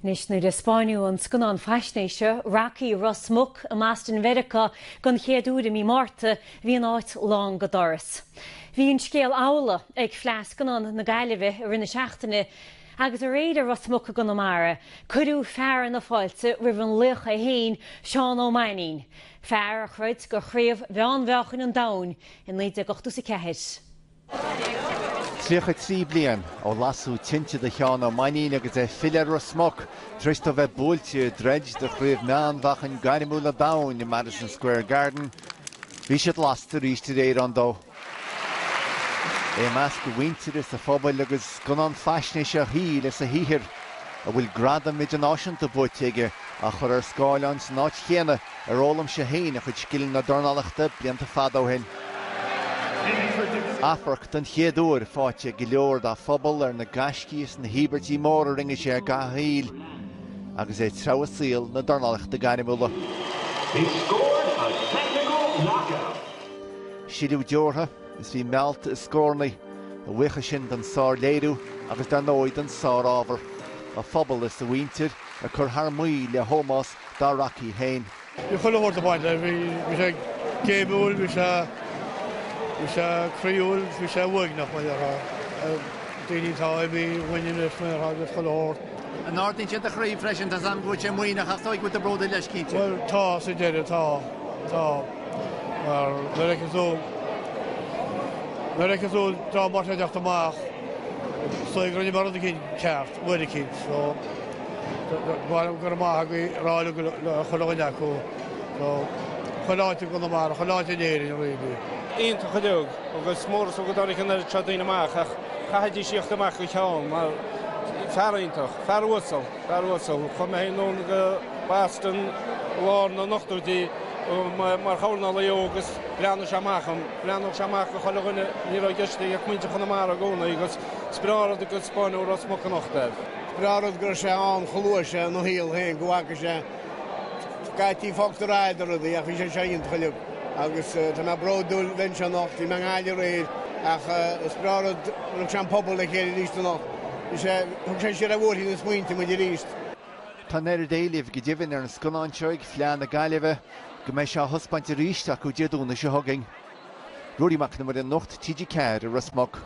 Nis nu de Spáinú an scannán faisnéise, Raki Rosmuk a Maston Verica gon chéadúda mí Marta hí an áit lán go doras. Hí an scéal ála ag fleascanán na gaiileh rinne seachtainna agus a réidir Rosmuk a gon amara, cudú fear na fáilte rih an luch a héin Sheán Ó Mainnín. Fear a chruid go chríomh bhean bhechan an dain in léide gochtú sa ceithis. Tríocha trí blian ó lasú tinte de Sheán Ó Mainnín agus é fiile Rosmuk trista bheith búilte dreid de chríomh meán bhechan gaiimúla dain in Madison Square Garden. Bhí siad lasta ríiste réir an dó. É meas go bhaintear is a phobal agus scannán faisnéise a hí leis a híhir a bhfuil grada mid an áisianta buiteige a chur ar scáileán san áit chéana ar ólam se héin a chud scilin na dornálachta blianta fad ó hin. Afracht an chéadúir fáte go leor dá phobal ar na gaiscíos na híbertí mór ringe sé gathíl agus é treo síl na dornálachta gaiimúla. Siadú deortha is bhí mealta is scórnaí a bhuicha sin den sár léirú agus den óid an sár ábhar. A phobal is a bhaintear a chur harmí le Omós dá Raki héin. Bhí chuile hórta bainte, bhí sé gébúil, bhí sé críúil, bhí sé bhuignach mar daoine tá bhí bhaine leis mar agus chuile hórt. An áirtín siad a chríomh freisin tá sam bhúte muoinach ach táid go a bróda leis cínte. Well, tá sa deireadh tá. Mar Mericasúil dá martha deachta amach, so ag rinne mar an cinn ceart, bhuiine cinn, so bhil gur amach go ráile go choláine acu, so choláite go amach, choláite néirí an réibí. Ionta chuideog, agus móras ó go dánig an trádaine amach, ach chaidí síocht amach go cheann, mar fearintach, fearúsal, chum mé nó go bástan bháin na nachtúirtí mar chána le agus breanú seach go choine ní geiste ag muinte chuna mar a gcóna agus sprárad go Spáinú Rosmuk an nachtaibh. Sprárad gur sé an cholúise nó híal héin gohacha sé gaiití fogta ráidir a bhí sé séint chuileú agus tá me bródúil ven se nacht í me gáidir réir ach sprárad se an pobl le chéir ríiste nach. Thug sé sé a bhórthaí na smuointe mu ríist. Tá neir déileh go dtíhann ar an scannánseoig flean na gaiileh go méid se hospainte ríiste acu déadúna se thugaing. Ruaidíach na mar an nocht TG Ceir a Rosmuk.